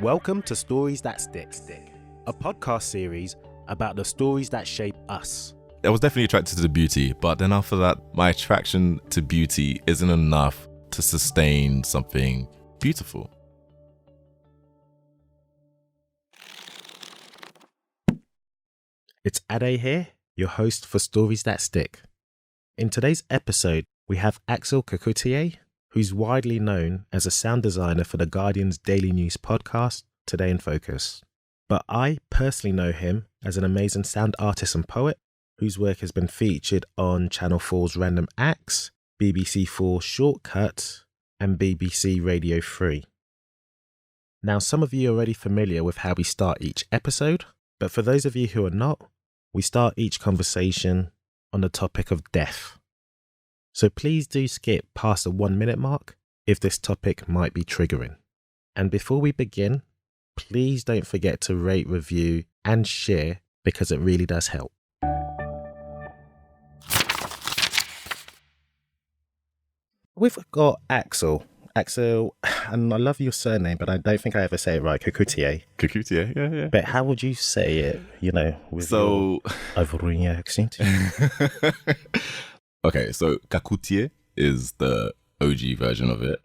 Welcome to Stories That Stick, a podcast series about the stories that shape us. I was definitely attracted to the beauty, but then after that, my attraction to beauty isn't enough to sustain something beautiful. It's Ade here, your host for Stories That Stick. In today's episode, we have Axel Kacoutie, who's widely known as a sound designer for The Guardian's daily news podcast, Today in Focus. But I personally know him as an amazing sound artist and poet whose work has been featured on Channel 4's Random Acts, BBC 4's Shortcut, and BBC Radio 3. Now, some of you are already familiar with how we start each episode, but for those of you who are not, we start each conversation on the topic of death. So please do skip past the 1 minute mark if this topic might be triggering. And before we begin, please don't forget to rate, review, and share because it really does help. We've got Axel, and I love your surname, but I don't think I ever say it right, Kacoutié. Kacoutié, yeah. But how would you say it, with your Ivorian accent? Okay, so Kacoutié is the OG version of it.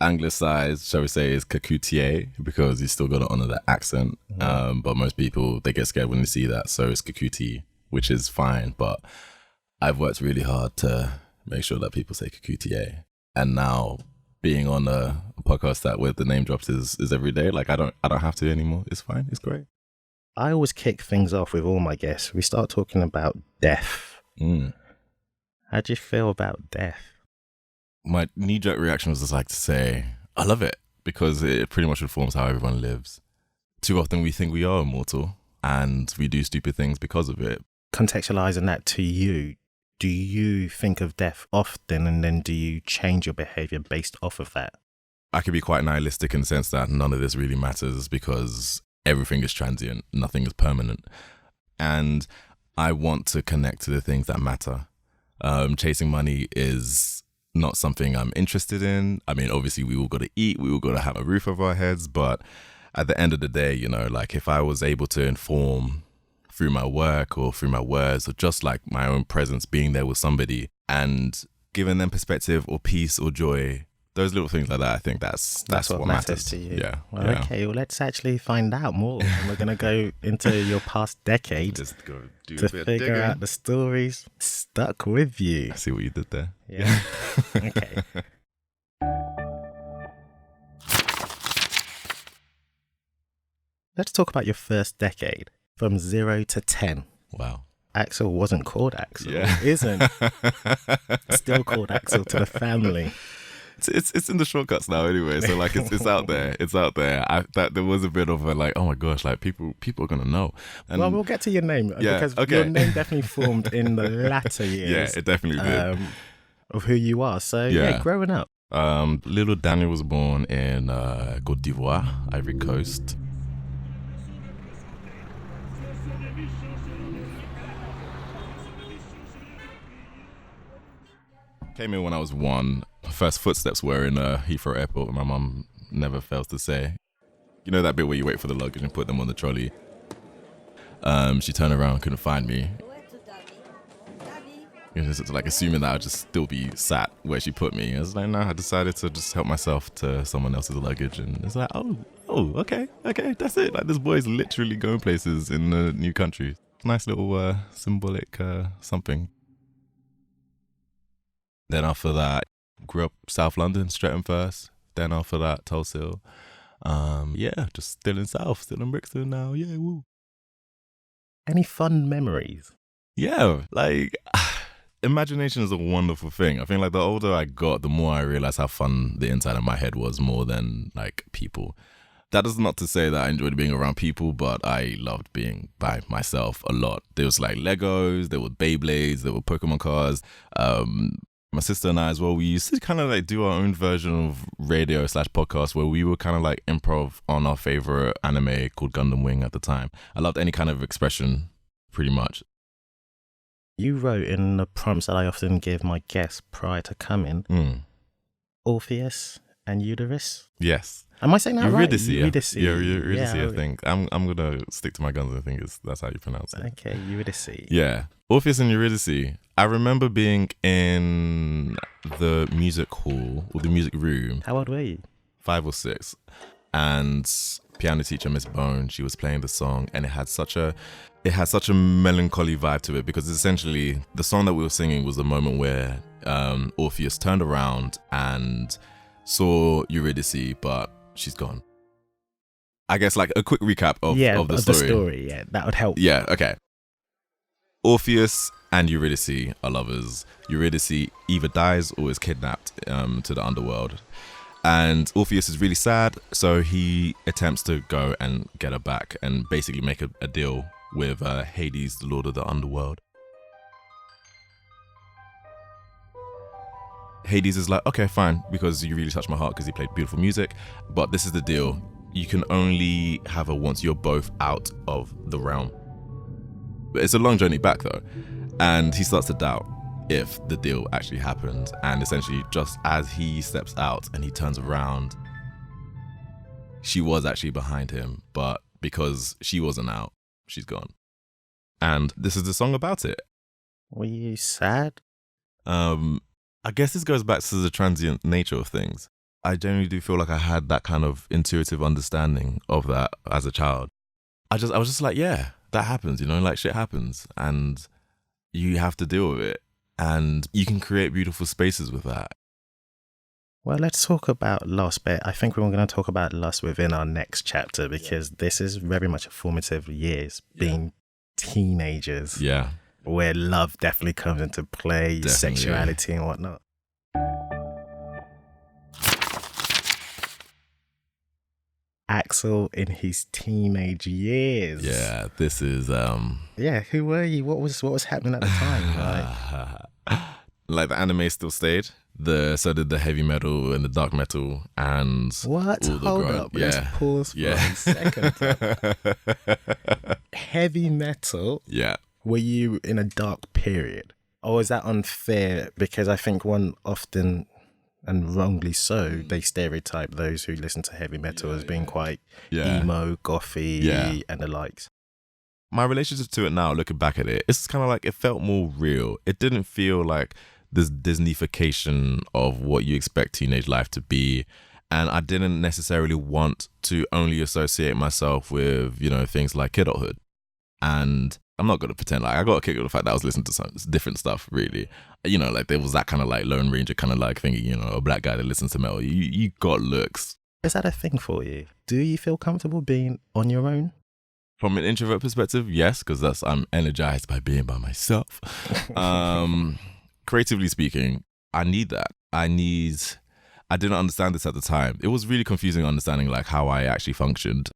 Anglicized, shall we say, is Kacoutié because you still got to honor that accent. But most people, they get scared when they see that, so it's Kacoutie, which is fine. But I've worked really hard to make sure that people say Kacoutié. And now being on a podcast that where the name drops is every day. Like I don't have to anymore. It's fine. It's great. I always kick things off with all my guests. We start talking about death. How do you feel about death? My knee-jerk reaction was just like to say, I love it, because it pretty much informs how everyone lives. Too often we think we are immortal, and we do stupid things because of it. Contextualizing that to you, do you think of death often, and then do you change your behavior based off of that? I could be quite nihilistic in the sense that none of this really matters because everything is transient, nothing is permanent. And I want to connect to the things that matter. Chasing money is not something I'm interested in. I mean, obviously we all got to eat, we all got to have a roof over our heads, but at the end of the day, like if I was able to inform through my work or through my words or just like my own presence being there with somebody and giving them perspective or peace or joy, those little things like that, I think that's what matters to you. Yeah. Well, yeah. Okay, well, let's actually find out more. And we're going to go into your past decade Just go do to a bit of figure digging. out the stories stuck with you. I see what you did there. Yeah. Okay. Let's talk about your first decade, from 0 to 10. Wow. Axel wasn't called Axel. Yeah. Isn't. Still called Axel to the family. It's in the shortcuts now anyway, so like it's out there. It's out there. There was a bit of a like, oh my gosh, like people are gonna know. And well, we'll get to your name because your name definitely formed in the latter years. Yeah, it definitely did. Of who you are. So yeah, growing up. Little Daniel was born in Côte d'Ivoire, Ivory Coast. Came in when I was 1. My first footsteps were in Heathrow Airport. My mum never fails to say, you know that bit where you wait for the luggage and put them on the trolley? She turned around, couldn't find me. Just like assuming that I'd just still be sat where she put me. I was like, no, I decided to just help myself to someone else's luggage. And it's like, oh, okay, that's it. Like this boy's literally going places in a new country. Nice little symbolic something. Then after that, grew up South London, Streatham first. Then after that, Tulse Hill. Just still in South, still in Brixton now. Yeah, woo. Any fun memories? Yeah, like imagination is a wonderful thing. I think like the older I got, the more I realized how fun the inside of my head was more than like people. That is not to say that I enjoyed being around people, but I loved being by myself a lot. There was like Legos, there were Beyblades, there were Pokemon cards. My sister and I as well, we used to kind of like do our own version of radio/podcast where we would kind of like improv on our favorite anime called Gundam Wing at the time. I loved any kind of expression, pretty much. You wrote in the prompts that I often give my guests prior to coming, Orpheus and Eurydice. Yes. Am I saying that right? Eurydice. Yeah, Eurydice, Yeah, I think. I'm going to stick to my guns and think that's how you pronounce it. Okay, Eurydice. Yeah. Orpheus and Eurydice. I remember being in the music hall or the music room. How old were you? 5 or 6. And piano teacher Miss Bone, she was playing the song, and it had such a melancholy vibe to it, because essentially the song that we were singing was the moment where Orpheus turned around and saw Eurydice, but she's gone. I guess like a quick recap of the story. Yeah, that would help. Yeah, okay. Orpheus and Eurydice are lovers. Eurydice either dies or is kidnapped to the underworld. And Orpheus is really sad, so he attempts to go and get her back and basically make a deal with Hades, the lord of the underworld. Hades is like, okay, fine, because you really touched my heart because you played beautiful music, but this is the deal. You can only have her once you're both out of the realm. But it's a long journey back though, and he starts to doubt if the deal actually happens, and essentially just as he steps out and he turns around, she was actually behind him, but because she wasn't out, she's gone. And this is the song about it. Were you sad? I guess this goes back to the transient nature of things. I genuinely do feel like I had that kind of intuitive understanding of that as a child. I was just like, yeah, that happens, like shit happens and you have to deal with it. And you can create beautiful spaces with that. Well, let's talk about loss, but I think we're going to talk about loss within our next chapter, because this is very much a formative years, being teenagers. Yeah. Where love definitely comes into play, sexuality and whatnot. Axel in his teenage years. Yeah, this is Yeah, who were you? What was happening at the time? Like the anime still stayed. So did the heavy metal and the dark metal and what? Hold up. Yeah. Let's pause for a second. Heavy metal. Yeah. Were you in a dark period? Or is that unfair? Because I think one often, and wrongly so, they stereotype those who listen to heavy metal as being quite emo, gothy, and the likes. My relationship to it now, looking back at it, it's kind of like it felt more real. It didn't feel like this Disneyfication of what you expect teenage life to be. And I didn't necessarily want to only associate myself with, things like kidulthood. And I'm not going to pretend like I got a kick of the fact that I was listening to some different stuff, really. Like there was that kind of like Lone Ranger kind of like thinking, a black guy that listens to metal. You got looks. Is that a thing for you? Do you feel comfortable being on your own? From an introvert perspective, yes, because I'm energized by being by myself. Creatively speaking, I need that. I didn't understand this at the time. It was really confusing understanding like how I actually functioned.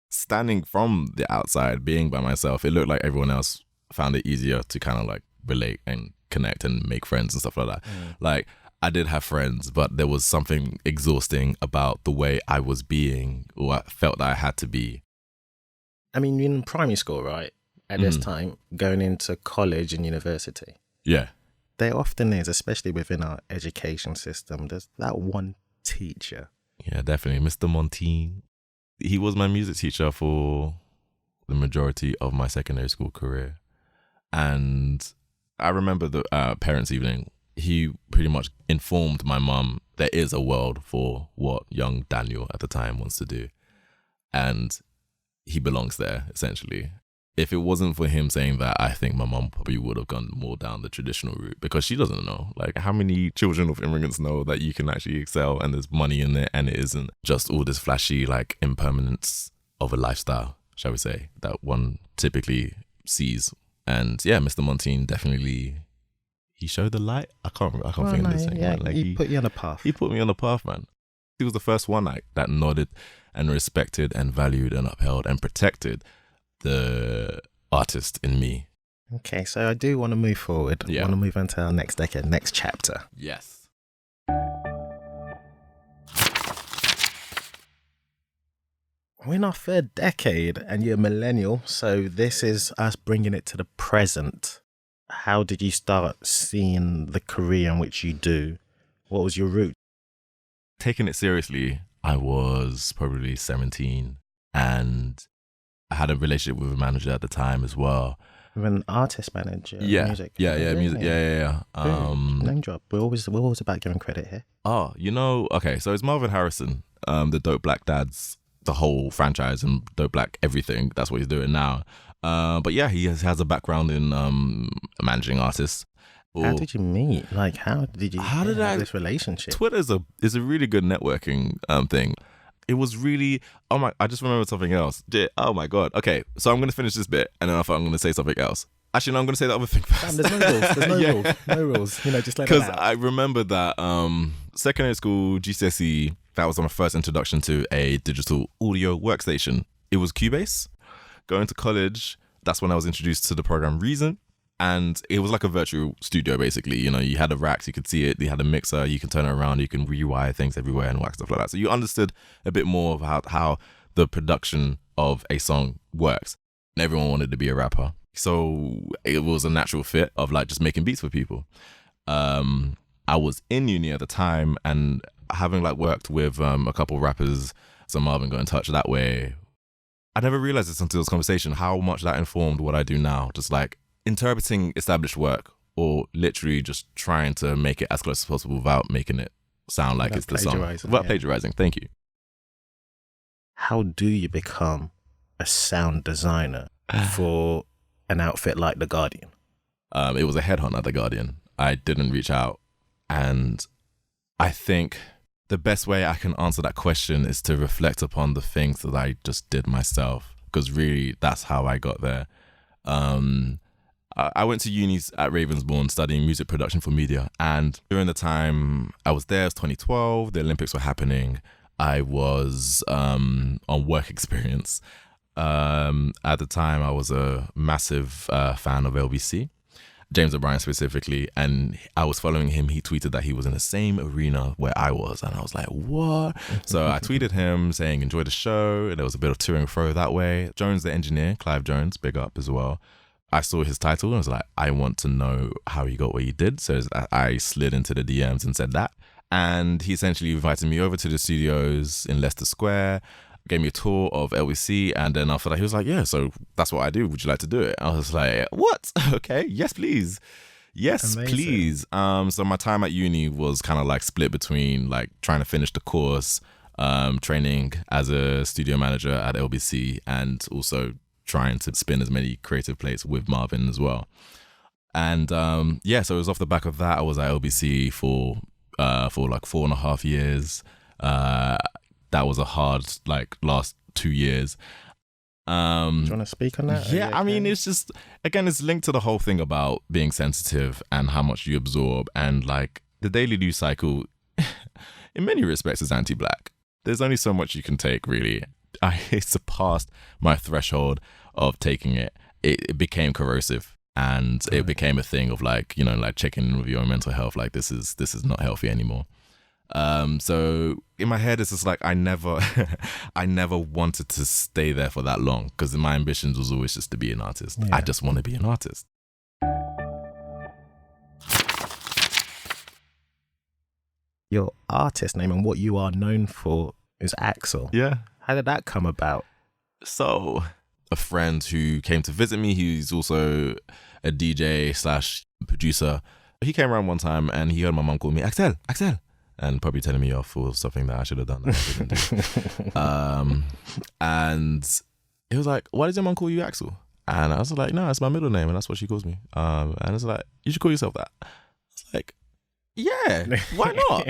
Standing from the outside, being by myself, it looked like everyone else found it easier to kind of like relate and connect and make friends and stuff like that. Like I did have friends, but there was something exhausting about the way I was being, or I felt that I had to be. I mean, you're in primary school, right? At this time, going into college and university. Yeah. There often is, especially within our education system, there's that one teacher. Yeah, definitely. Mr. Montine. He was my music teacher for the majority of my secondary school career. And I remember the parents' evening, he pretty much informed my mum there is a world for what young Daniel at the time wants to do. And he belongs there, essentially. If it wasn't for him saying that, I think my mum probably would have gone more down the traditional route, because she doesn't know. Like, how many children of immigrants know that you can actually excel and there's money in it and it isn't just all this flashy, like, impermanence of a lifestyle, shall we say, that one typically sees. And yeah, Mr. Montine definitely, he showed the light. I can't think of this thing. Yeah, like, he put you on a path. He put me on a path, man. He was the first one that nodded and respected and valued and upheld and protected the artist in me. Okay, so I do want to move forward. I want to move on to our next decade, next chapter. Yes. We're in our third decade and you're a millennial, so this is us bringing it to the present. How did you start seeing the career in which you do? What was your route? taking it seriously, I was probably 17, and I had a relationship with a manager at the time as well. With an artist manager, music. Music. Yeah. Name drop. We're always about giving credit here. Oh, okay, so it's Marvin Harrison, the Dope Black Dads, the whole franchise and Dope Black everything. That's what he's doing now. But yeah, he has a background in managing artists. How did you meet? Like, how did have this relationship? Twitter is a really good networking thing. It was really, I just remembered something else. Oh my God. Okay, so I'm going to finish this bit and then I'm going to say something else. Actually, no, I'm going to say the other thing first. There's no rules. There's no rules. Just let it out. Because I remember that secondary school GCSE, that was my first introduction to a digital audio workstation. It was Cubase. Going to college, that's when I was introduced to the program Reason. And it was like a virtual studio, basically. You had a rack, you could see it. You had a mixer, you can turn it around, you can rewire things everywhere and stuff like that. So you understood a bit more of how the production of a song works. And everyone wanted to be a rapper. So it was a natural fit of like just making beats for people. I was in uni at the time, and having like worked with a couple of rappers, so Marvin got in touch that way. I never realized this until this conversation, how much that informed what I do now. Just like interpreting established work, or literally just trying to make it as close as possible without making it sound like it's the song. Without plagiarizing. Thank you. How do you become a sound designer for an outfit like The Guardian? It was a headhunt at The Guardian. I didn't reach out. And I think the best way I can answer that question is to reflect upon the things that I just did myself. Because really, that's how I got there. I went to uni at Ravensbourne studying music production for media. And during the time I was there, it was 2012, the Olympics were happening. I was on work experience. At the time, I was a massive fan of LBC, James O'Brien specifically, and I was following him. He tweeted that he was in the same arena where I was, and I was like, what? So I tweeted him saying, enjoy the show, and there was a bit of to and fro that way. Jones, the engineer, Clive Jones, big up as well. I saw his title and was like, I want to know how he got what he did. So I slid into the DMs and said that. And he essentially invited me over to the studios in Leicester Square, gave me a tour of LBC, and then after that he was like, yeah, so that's what I do, would you like to do it? I was like, what? Okay, yes please. Amazing. Please. So my time at uni was kind of like split between like trying to finish the course, training as a studio manager at LBC, and also trying to spin as many creative plates with Marvin as well. And so it was off the back of that. I was at LBC for like 4.5 years. That was a hard like last 2 years. Do you want to speak on that? Yeah, I mean, it's just, again, it's linked to the whole thing about being sensitive and how much you absorb. And like the daily news cycle, in many respects, is anti-black. There's only so much you can take, really. I surpassed my threshold of taking it. It became corrosive, and it became a thing of like, like checking in with your mental health. Like this is not healthy anymore. So in my head, it's just like I never wanted to stay there for that long, because my ambitions was always just to be an artist. Yeah. I just want to be an artist. Your artist name and what you are known for is Axel. Yeah. How did that come about? So a friend who came to visit me, he's also a DJ / producer. He came around one time and he heard my mum call me Axel, and probably telling me off for something that I should have done that I didn't do. And he was like, why does your mum call you Axel? And I was like, no, it's my middle name and that's what she calls me. And it's like, you should call yourself that. It's like, yeah, why not?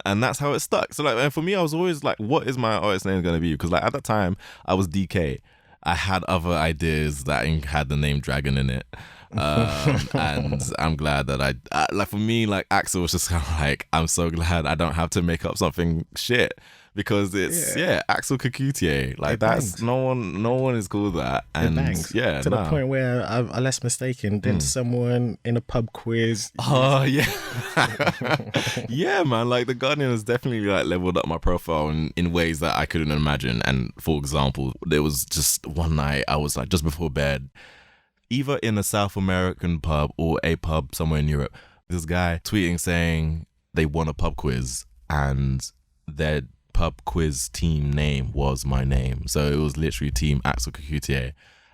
And that's how it stuck. So like, and for me, I was always like, what is my artist name going to be? Because like at that time, I was DK. I had other ideas that had the name Dragon in it. And I'm glad that I like, for me, like Axel was just kind of like, I'm so glad I don't have to make up something shit, because it's Axel Kacoutie, like it that's bangs. no one is called that, and to the point where I'm less mistaken than someone in a pub quiz. Oh yeah. Yeah, man, like The Guardian has definitely like leveled up my profile in ways that I couldn't imagine. And for example, there was just one night I was like just before bed, either in a South American pub or a pub somewhere in Europe, this guy tweeting saying they won a pub quiz and their pub quiz team name was my name. So it was literally Team Axel Kacoutie.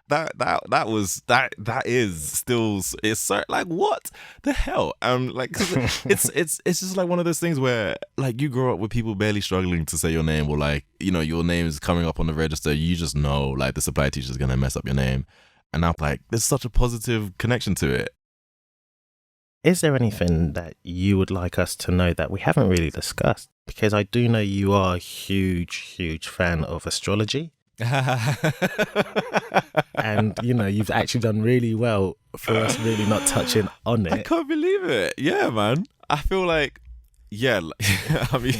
That is still, it's so, like, what the hell? Like, 'cause it's just like one of those things where, like, you grow up with people barely struggling to say your name, or like, you know, your name is coming up on the register, you just know, like, the supply teacher's gonna mess up your name, and now, like, there's such a positive connection to it. Is there anything that you would like us to know that we haven't really discussed? Because I do know you are a huge fan of astrology. And, you know, you've actually done really well for us really not touching on it. I can't believe it. Yeah, man. I feel like, yeah, I mean,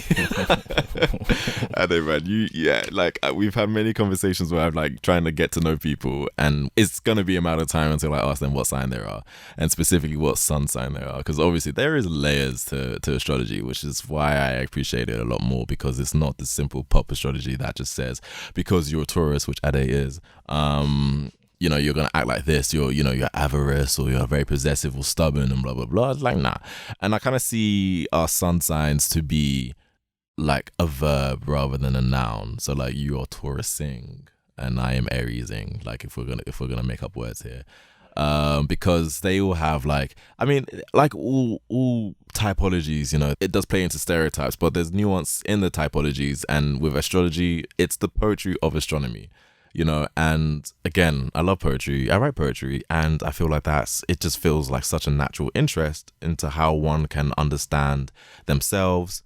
I know, man. We've had many conversations where I'm like trying to get to know people, and it's going to be a matter of time until I ask them what sign they are, and specifically what sun sign they are, because obviously there is layers to astrology, which is why I appreciate it a lot more, because it's not the simple pop astrology that just says, because you're a Taurus, which Ade is, you know, you're going to act like this, you're avarice, or you're very possessive or stubborn and blah, blah, blah. It's like, nah. And I kind of see our sun signs to be like a verb rather than a noun. So like, you are Taurusing and I am Ariesing, like, if we're going to make up words here. Because they all have, like, I mean, like all typologies, you know, it does play into stereotypes, but there's nuance in the typologies. And with astrology, it's the poetry of astronomy. You know, and again, I love poetry. I write poetry, and I feel like it just feels like such a natural interest into how one can understand themselves.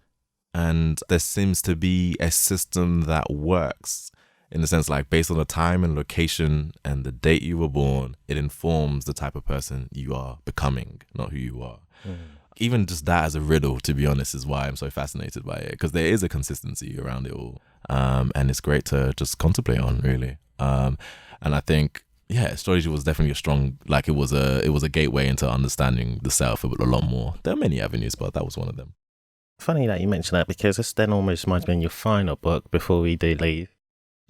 And there seems to be a system that works in the sense, like, based on the time and location and the date you were born, it informs the type of person you are becoming, not who you are. Even just that as a riddle, to be honest, is why I'm so fascinated by it, because there is a consistency around it all. And it's great to just contemplate on, really. And I think, yeah, astrology was definitely a strong, like, it was a gateway into understanding the self a lot more. There are many avenues, but that was one of them. Funny that you mentioned that, because this then almost reminds me of your final book before we do leave,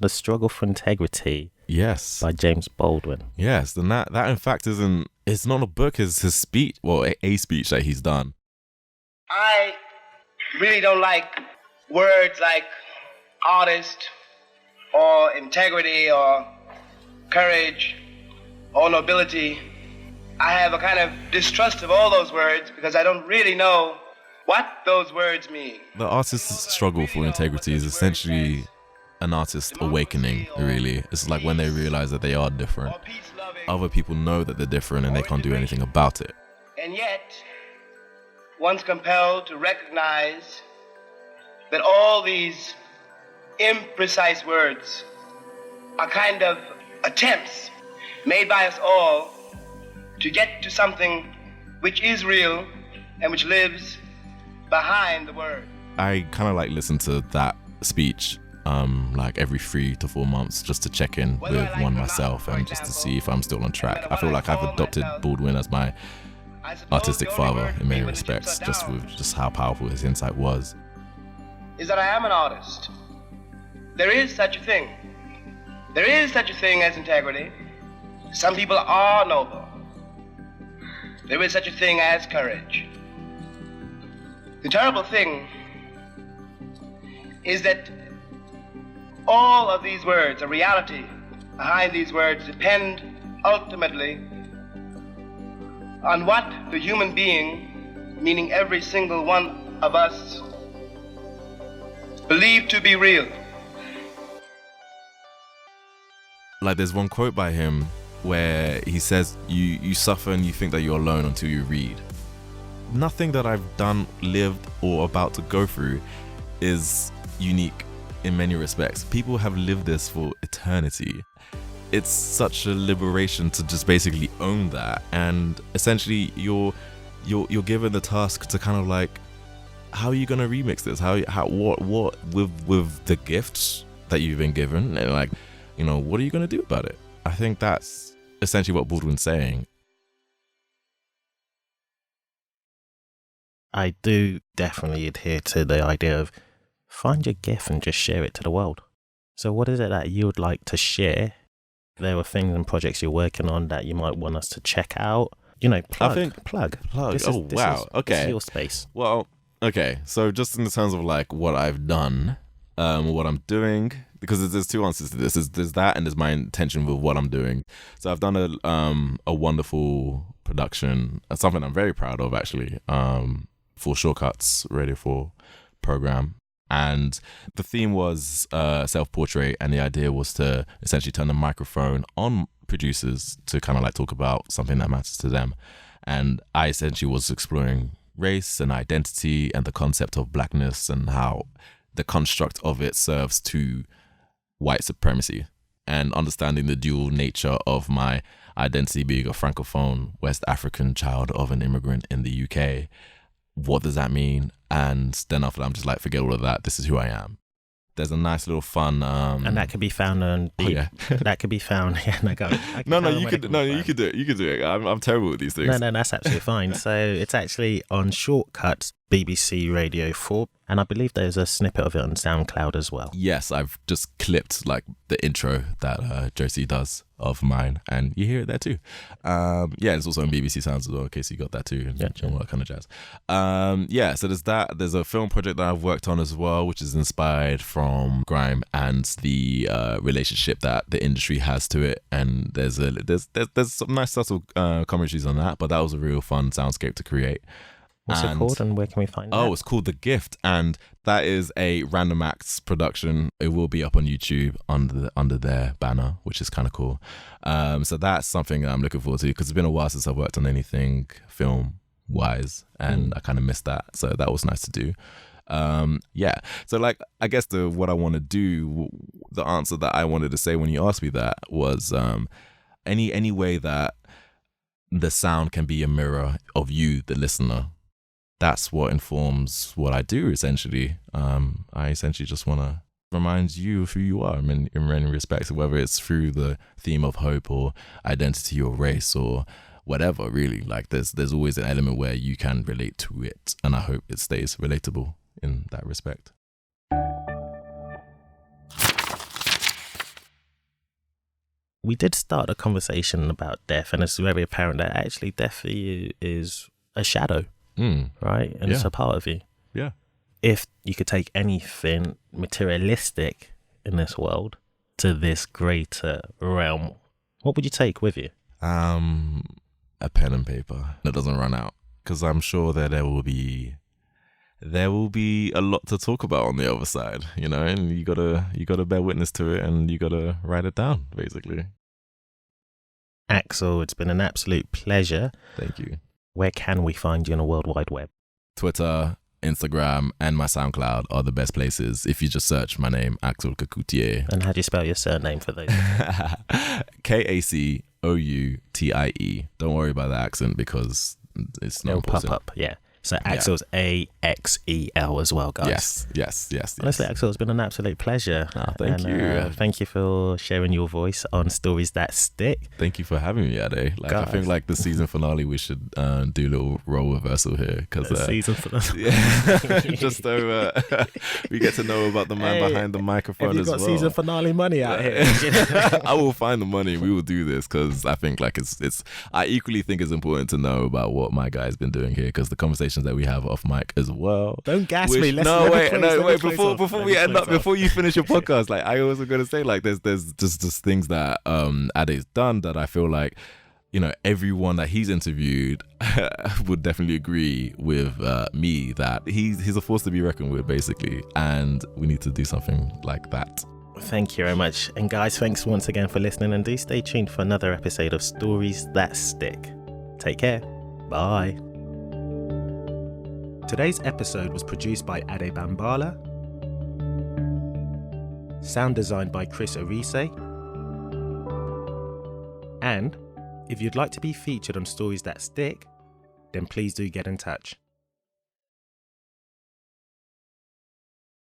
The Struggle for Integrity. Yes. By James Baldwin. Yes, and that in fact it's not a book, it's his speech, well, a speech that he's done. I really don't like words like artist or integrity or courage or nobility. I have a kind of distrust of all those words because I don't really know what those words mean. The artist's struggle for integrity is essentially an artist awakening, really. It's like when they realize that they are different. Other people know that they're different and they can't do anything about it. And yet, one's compelled to recognize that all these imprecise words are kind of attempts made by us all to get to something which is real and which lives behind the word. I kind of like listen to that speech like every 3 to 4 months, just to check in with one myself and just to see if I'm still on track. I feel like I've adopted Baldwin as my artistic father in many respects, just with just how powerful his insight was. Is that I am an artist. There is such a thing. There is such a thing as integrity. Some people are noble. There is such a thing as courage. The terrible thing is that all of these words, a reality behind these words, depend ultimately on what the human being, meaning every single one of us, believe to be real. Like, there's one quote by him where he says, you suffer and you think that you're alone until you read. Nothing that I've done, lived, or about to go through is unique in many respects. People have lived this for eternity. It's such a liberation to just basically own that, and essentially you're given the task to kind of like, how are you gonna remix this? What with the gifts that you've been given, and like, you know, what are you gonna do about it? I think that's essentially what Baldwin's saying. I do definitely adhere to the idea of find your gift and just share it to the world. So what is it that you would like to share? There are things and projects you're working on that you might want us to check out. You know, plug. Wow. Okay. This is your space. Well, Okay, so just in the terms of like what I've done, what I'm doing, because there's two answers to this. There's that, and there's my intention with what I'm doing. So I've done a wonderful production, something I'm very proud of actually, for Shortcuts Radio 4 program. And the theme was self-portrait, and the idea was to essentially turn the microphone on producers to kind of like talk about something that matters to them. And I essentially was exploring race and identity and the concept of blackness and how the construct of it serves to white supremacy, and understanding the dual nature of my identity being a francophone West African child of an immigrant in the UK. What does that mean? And then after that, I'm just like, forget all of that. This is who I am. There's a nice little fun, and that could be found on. That could be found. Yeah, no, go. You could do it. You could do it. I'm terrible with these things. No, that's absolutely fine. So it's actually on Shortcuts, BBC Radio 4, and I believe there's a snippet of it on SoundCloud as well. Yes, I've just clipped like the intro that Josie does of mine, and you hear it there too. It's also on BBC Sounds as well, in case you got that too, and all that kind of jazz. So there's that. There's a film project that I've worked on as well, which is inspired from grime and the relationship that the industry has to it. And there's some nice subtle commentaries on that, but that was a real fun soundscape to create. What's it called, and where can we find it? Oh, it's called The Gift, and that is a Random Acts production. It will be up on YouTube under their banner, which is kind of cool. So that's something I'm looking forward to, because it's been a while since I've worked on anything film-wise, and I kind of missed that. So that was nice to do. So like, I guess what I want to do, the answer that I wanted to say when you asked me that was any way that the sound can be a mirror of you, the listener. That's what informs what I do, essentially. I essentially just want to remind you of who you are in many respects, whether it's through the theme of hope or identity or race or whatever, really. Like there's always an element where you can relate to it, and I hope it stays relatable in that respect. We did start a conversation about death, and it's very apparent that actually death for you is a shadow. Right? And it's a part of you. Yeah. If you could take anything materialistic in this world to this greater realm, what would you take with you? A pen and paper that doesn't run out, because I'm sure that there will be a lot to talk about on the other side, and you gotta bear witness to it, and you gotta write it down, basically. Axel, it's been an absolute pleasure. Thank you. Where can we find you on the World Wide Web? Twitter, Instagram, and my SoundCloud are the best places. If you just search my name, Axel Kacoutie. And how do you spell your surname for those? Kacoutie. Don't worry about the accent, because it's not important. It'll pop up, yeah. So Axel's AXEL as well, guys. Yes. Honestly, Axel, it's been an absolute pleasure. Thank you. Thank you for sharing your voice on Stories That Stick. Thank you for having me, Ade. I think like the season finale, we should do a little role reversal here, because season finale. Just so we get to know about the man behind the microphone as well. Have you got season finale money out here? I will find the money. We will do this, because I think like it's. I equally think it's important to know about what my guy's been doing here, because the conversations that we have off mic as well. Don't gas me. Wait. Before we end up, before you finish your podcast, like I also going to say, like there's just things that Ade's done that I feel like, everyone that he's interviewed would definitely agree with me that he's a force to be reckoned with, basically, and we need to do something like that. Thank you very much. And guys, thanks once again for listening, and do stay tuned for another episode of Stories That Stick. Take care. Bye. Today's episode was produced by Ade Bambala, sound designed by Chris Arise, and if you'd like to be featured on Stories That Stick, then please do get in touch.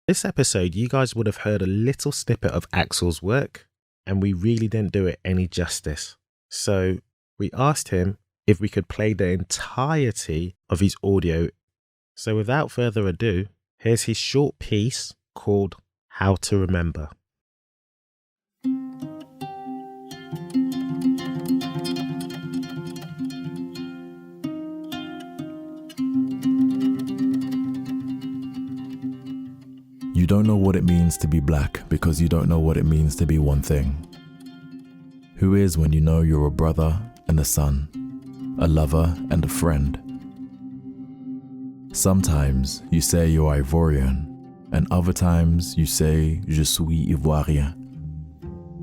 This episode, you guys would have heard a little snippet of Axel's work, and we really didn't do it any justice. So we asked him if we could play the entirety of his audio. So without further ado, here's his short piece called How to Remember. You don't know what it means to be black because you don't know what it means to be one thing. Who is when you know you're a brother and a son, a lover and a friend? Sometimes you say you're Ivorian, and other times you say je suis Ivoirien,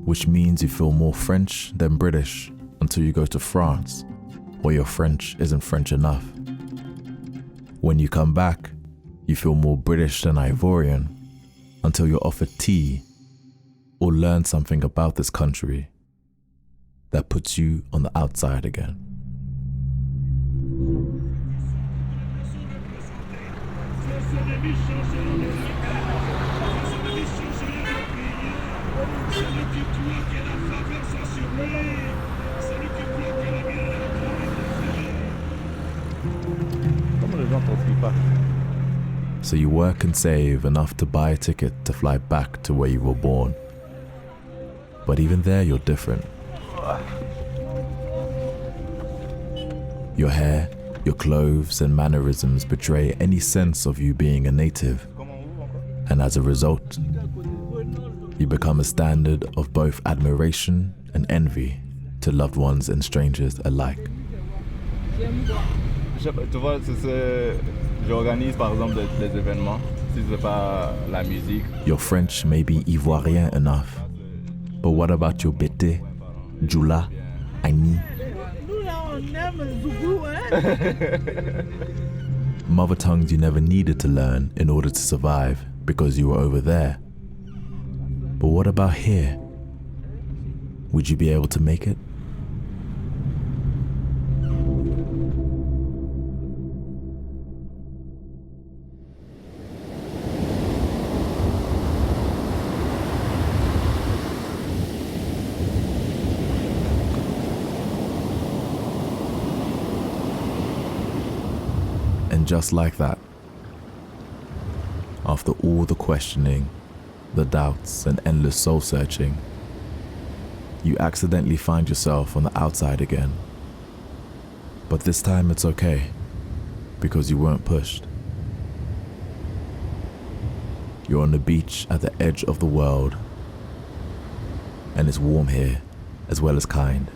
which means you feel more French than British until you go to France, where your French isn't French enough. When you come back, you feel more British than Ivorian until you're offered tea or learn something about this country that puts you on the outside again. So you work and save enough to buy a ticket to fly back to where you were born. But even there, you're different. Your hair, your clothes and mannerisms betray any sense of you being a native. And as a result, you become a standard of both admiration and envy to loved ones and strangers alike. Tu vois, j'organise par exemple des événements, si c'est pas la musique. Your French may be Ivoirien enough, but what about your Bete, Jula, Ani? Mother tongues you never needed to learn in order to survive because you were over there. But what about here? Would you be able to make it? And just like that, after all the questioning, the doubts and endless soul searching, you accidentally find yourself on the outside again. But this time it's okay, because you weren't pushed. You're on the beach at the edge of the world, and it's warm here as well as kind.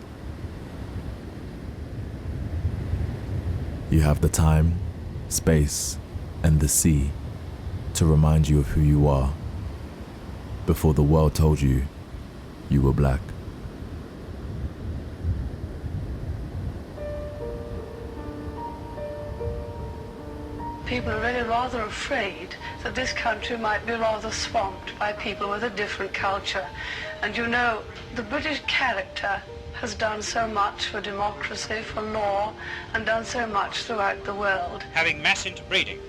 You have the time, space, and the sea to remind you of who you are before the world told you you were black. People are really rather afraid that this country might be rather swamped by people with a different culture. And you know, the British character has done so much for democracy, for law, and done so much throughout the world. Having mass interbreeding,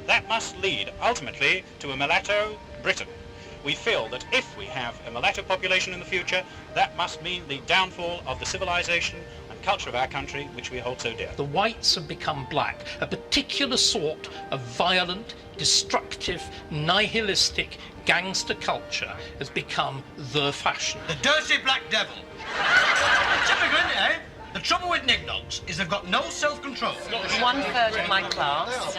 that must lead ultimately to a mulatto Britain. We feel that if we have a mulatto population in the future, that must mean the downfall of the civilization and culture of our country, which we hold so dear. The whites have become black. A particular sort of violent, destructive, nihilistic gangster culture has become the fashion. The dirty black devil. Typical, isn't it, eh? The trouble with nignogs is they've got no self-control. 1/3 of my class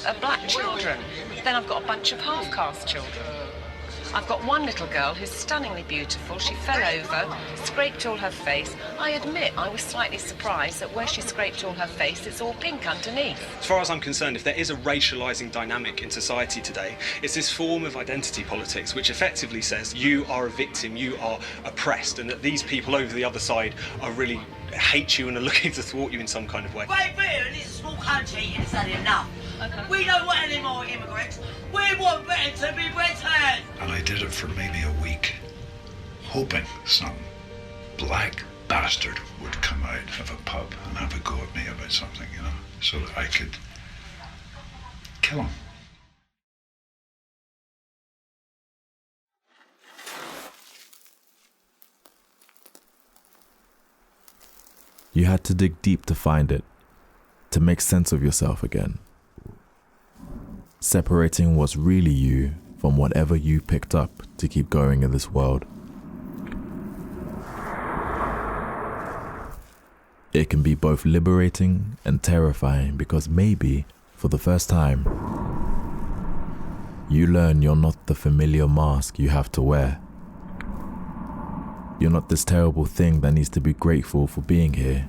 are black children. Then I've got a bunch of half-caste children. I've got one little girl who's stunningly beautiful. She fell over, scraped all her face. I admit I was slightly surprised that where she scraped all her face, it's all pink underneath. As far as I'm concerned, if there is a racialising dynamic in society today, it's this form of identity politics which effectively says you are a victim, you are oppressed, and that these people over the other side are really hate you and are looking to thwart you in some kind of way. Great Britain is a small country, it's had enough. Okay. We don't want any more immigrants. We want Britain to be Britain. And I did it for maybe a week, hoping some black bastard would come out of a pub and have a go at me about something, you know, so that I could kill him. You had to dig deep to find it, to make sense of yourself again. Separating what's really you from whatever you picked up to keep going in this world. It can be both liberating and terrifying because maybe, for the first time, you learn you're not the familiar mask you have to wear. You're not this terrible thing that needs to be grateful for being here,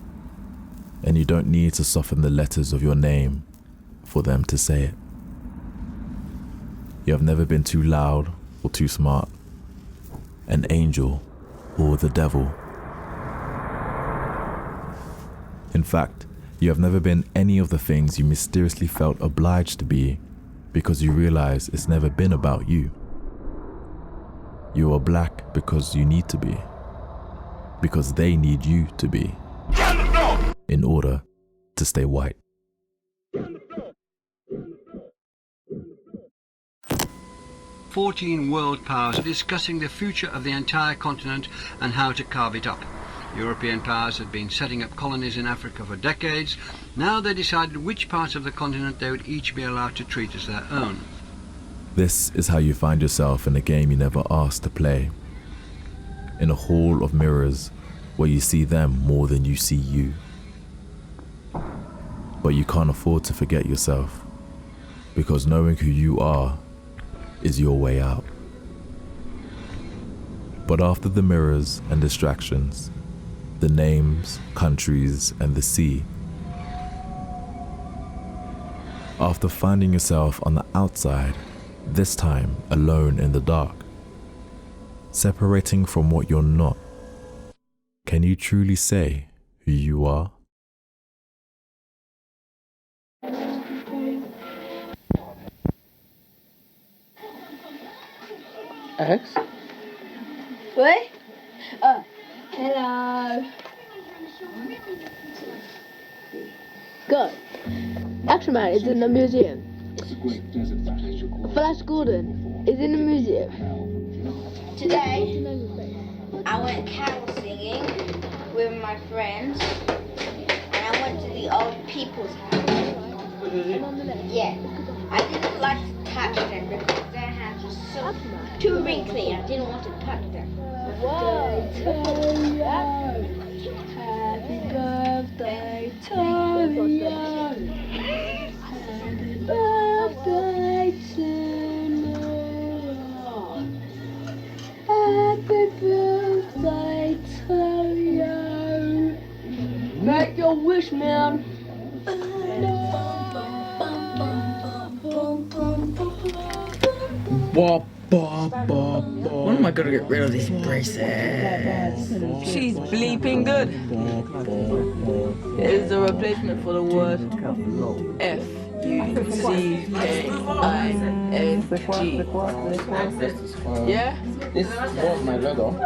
and you don't need to soften the letters of your name for them to say it. You have never been too loud or too smart, an angel or the devil. In fact, you have never been any of the things you mysteriously felt obliged to be because you realize it's never been about you. You are black because you need to be, because they need you to be, in order to stay white. 14 world powers are discussing the future of the entire continent and how to carve it up. European powers had been setting up colonies in Africa for decades. Now they decided which parts of the continent they would each be allowed to treat as their own. This is how you find yourself in a game you never asked to play. In a hall of mirrors where you see them more than you see you. But you can't afford to forget yourself, because knowing who you are is your way out. But after the mirrors and distractions, the names, countries, and the sea, after finding yourself on the outside, this time alone in the dark, separating from what you're not, can you truly say who you are? Alex? What? Oh, hello. Good. Action Man is in the museum. Flash Gordon is in the museum. Today, I went carol singing with my friends, and I went to the old people's house. Yeah, I didn't like to touch them because their hands were so too wrinkly. I didn't want to touch them. Happy birthday to you. Happy birthday to you. Happy birthday to you. Make your wish, man. When am I gonna get rid of these braces? She's bleeping good. It is the replacement for the word F-U-C-K-I-N-G. Yeah? This was my logo.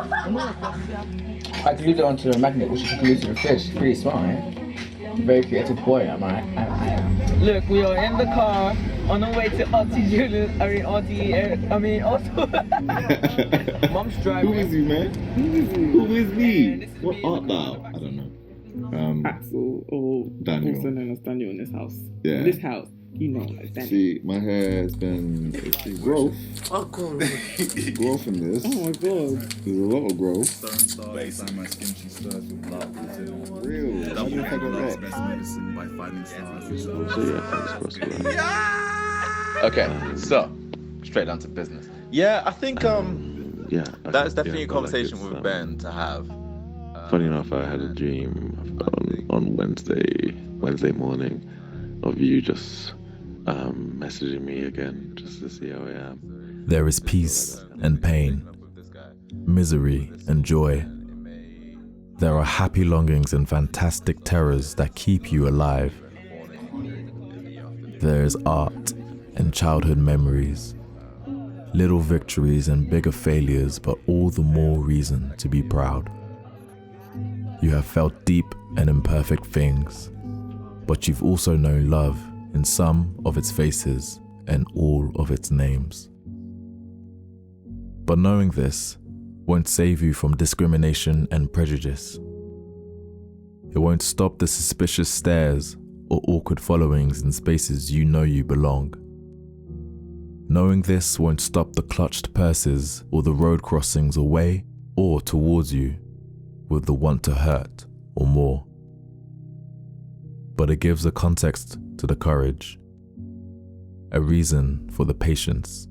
I glued it onto a magnet which you can glue to the fridge. Pretty smart, eh? Very creative boy, am I? Look, we are in the car on the way to Auntie Julius. Also. Mom's driving. Who is you, man? Who is me? What art thou? I don't know. Axel, or Daniel. also known as Daniel in this house. Yeah. In this house, you know, like Daniel. See, my hair has been growth. Oh god. There's growth in this. Oh my god. There's a lot of growth. Based my skin, she stirs with love. Real. How do you think of that? Best medicine by finding stars. So yeah, thanks for Okay, so straight down to business. Yeah, I think that's definitely a conversation with Ben to have. Funny enough, I had a dream on Wednesday morning of you just messaging me again just to see how I am. There is peace and pain, misery and joy. There are happy longings and fantastic terrors that keep you alive. There is art and childhood memories, little victories and bigger failures, but all the more reason to be proud. You have felt deep and imperfect things, but you've also known love in some of its faces and all of its names. But knowing this won't save you from discrimination and prejudice. It won't stop the suspicious stares or awkward followings in spaces you know you belong. Knowing this won't stop the clutched purses or the road crossings away or towards you with the want to hurt or more. But it gives a context to the courage, a reason for the patience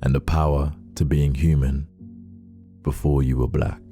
and the power to being human before you were black.